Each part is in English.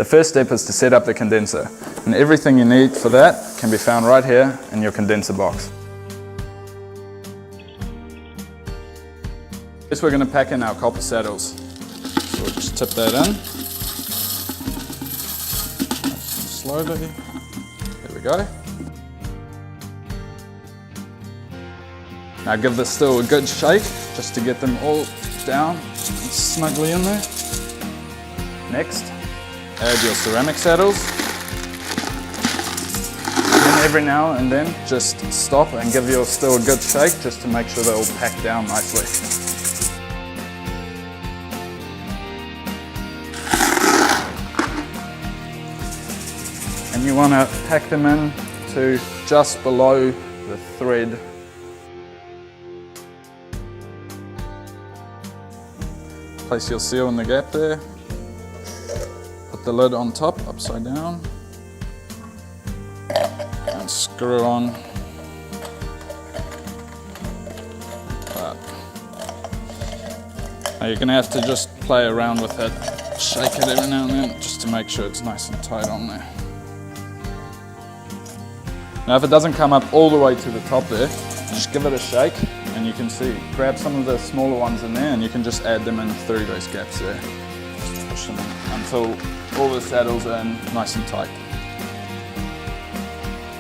The first step is to set up the condenser, and everything you need for that can be found right here in your condenser box. First we're going to pack in our copper saddles. So we'll just tip that in. Slowly. There we go. Now give this still a good shake, just to get them all down and snugly in there. Next, add your ceramic saddles. And every now and then, just stop and give your still a good shake, just to make sure they're all packed down nicely. And you want to pack them in to just below the thread. Place your seal in the gap there. Put the lid on top, upside down. And screw on. But now you're going to have to just play around with it. Shake it every now and then, just to make sure it's nice and tight on there. Now if it doesn't come up all the way to the top there, just give it a shake. And you can see, grab some of the smaller ones in there and you can just add them in through those gaps there. Just push them in until all the saddles are in nice and tight.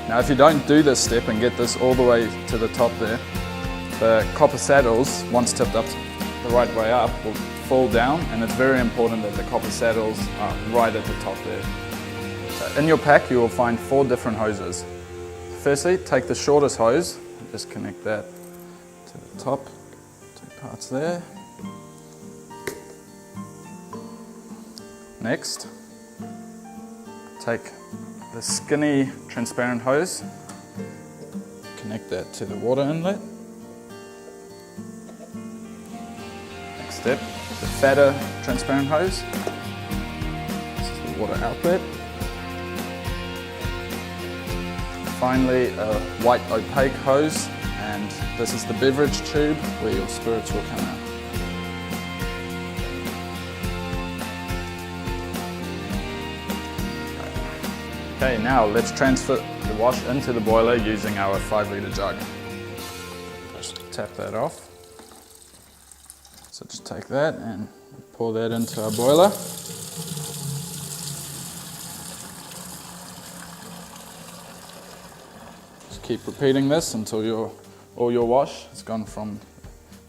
Now if you don't do this step and get this all the way to the top there, the copper saddles, once tipped up the right way up, will fall down, and it's very important that the copper saddles are right at the top there. So in your pack you will find 4 different hoses. Firstly, take the shortest hose, just connect that to the top, 2 parts there. Next, take the skinny transparent hose, connect that to the water inlet. Next step, the fatter transparent hose, this is the water outlet. Finally, a white opaque hose, and this is the beverage tube where your spirits will come out. Okay, now let's transfer the wash into the boiler using our 5-litre jug. Just tap that off. So just take that and pour that into our boiler. Keep repeating this until all your wash has gone from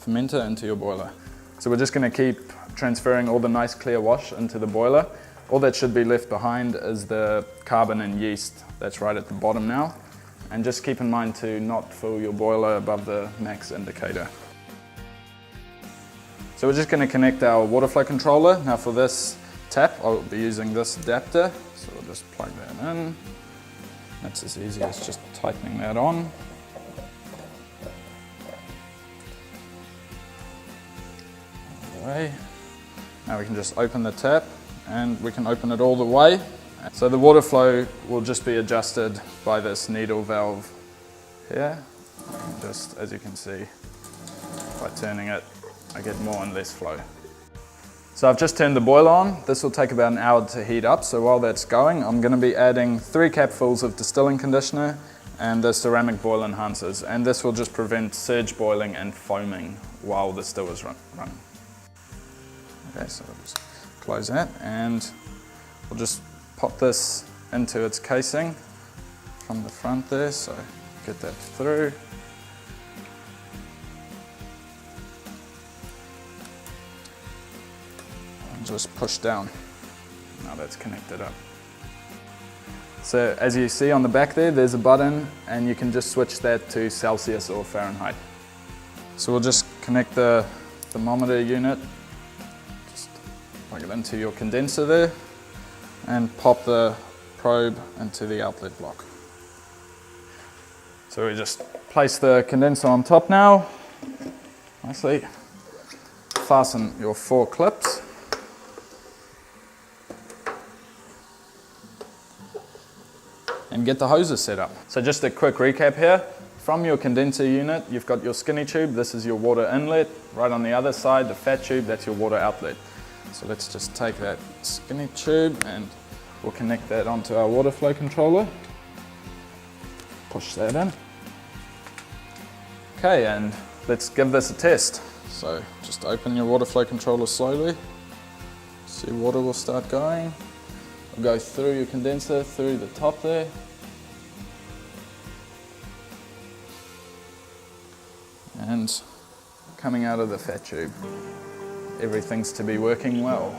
fermenter into your boiler. So we're just going to keep transferring all the nice clear wash into the boiler. All that should be left behind is the carbon and yeast that's right at the bottom now. And just keep in mind to not fill your boiler above the max indicator. So we're just going to connect our water flow controller. Now for this tap, I'll be using this adapter. So we'll just plug that in. That's as easy as just tightening that on. All the way. Now we can just open the tap, and we can open it all the way. So the water flow will just be adjusted by this needle valve here. And just as you can see, by turning it, I get more and less flow. So I've just turned the boiler on. This will take about an hour to heat up, so while that's going, I'm going to be adding 3 capfuls of distilling conditioner and the ceramic boil enhancers, and this will just prevent surge boiling and foaming while the still is running. Okay, so we'll just close that, and we'll just pop this into its casing from the front there, so get that through. Just push down. Now that's connected up. So as you see on the back there's a button, and you can just switch that to Celsius or Fahrenheit. So we'll just connect the thermometer unit, just plug it into your condenser there, and pop the probe into the outlet block. So we just place the condenser on top now, nicely. Fasten your 4 clips. And get the hoses set up. So just a quick recap here. From your condenser unit, you've got your skinny tube. This is your water inlet. Right on the other side, the fat tube, that's your water outlet. So let's just take that skinny tube and we'll connect that onto our water flow controller. Push that in. Okay, and let's give this a test. So just open your water flow controller slowly. See, water will start going. It'll go through your condenser, through the top there. And coming out of the fat tube. Everything's to be working well.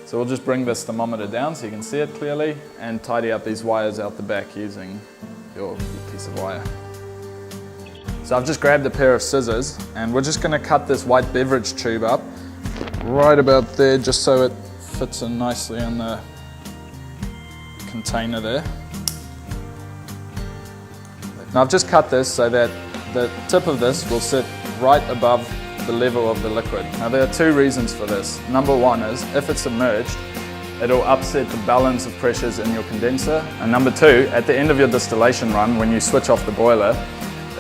So we'll just bring this thermometer down so you can see it clearly and tidy up these wires out the back using your piece of wire. So I've just grabbed a pair of scissors and we're just going to cut this white beverage tube up right about there just so it fits in nicely in the container there. Now I've just cut this so that the tip of this will sit right above the level of the liquid. Now there are two reasons for this. Number one is if it's submerged, it'll upset the balance of pressures in your condenser. And number two, at the end of your distillation run, when you switch off the boiler,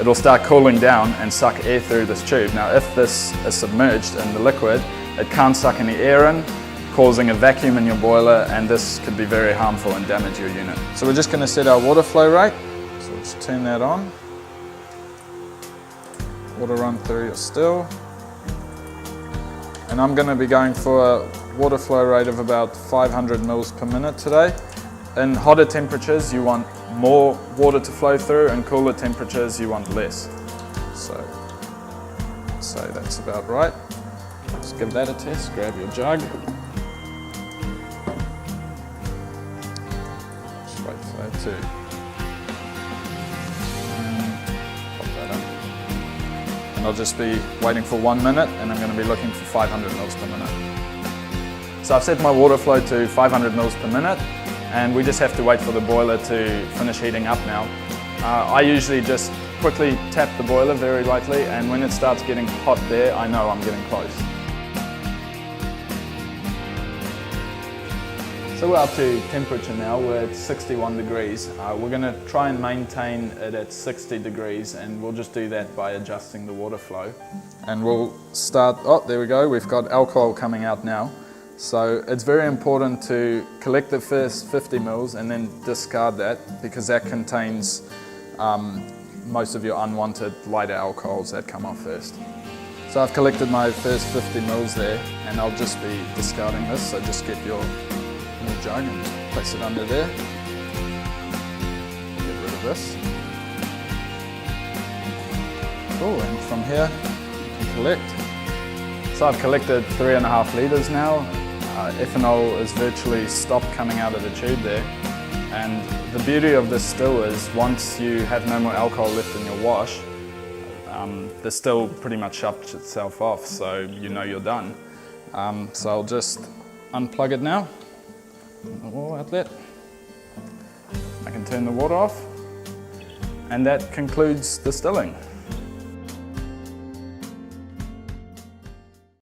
it'll start cooling down and suck air through this tube. Now if this is submerged in the liquid, it can't suck any air in, causing a vacuum in your boiler, and this could be very harmful and damage your unit. So we're just going to set our water flow rate. So we'll just turn that on. Water run through your still. And I'm going to be going for a water flow rate of about 500 mils per minute today. In hotter temperatures you want more water to flow through, and cooler temperatures you want less. So that's about right. Just give that a test, grab your jug. Just wait for that to pop that in. And I'll just be waiting for 1 minute and I'm going to be looking for 500 mils per minute. So I've set my water flow to 500 mils per minute and we just have to wait for the boiler to finish heating up now. I usually just quickly tap the boiler very lightly, and when it starts getting hot there, I know I'm getting close. So we're up to temperature now, we're at 61 degrees. We're going to try and maintain it at 60 degrees, and we'll just do that by adjusting the water flow. And we'll start, oh there we go, we've got alcohol coming out now. So it's very important to collect the first 50 mils and then discard that, because that contains most of your unwanted lighter alcohols that come off first. So I've collected my first 50 mils there, and I'll just be discarding this. So just get your jug and place it under there. Get rid of this. Cool, and from here you can collect. So I've collected 3.5 litres now. Ethanol is virtually stopped coming out of the tube there. And the beauty of this still is once you have no more alcohol left in your wash, the still pretty much shuts itself off, so you know you're done. So I'll just unplug it now. The wall outlet. I can turn the water off, and that concludes distilling.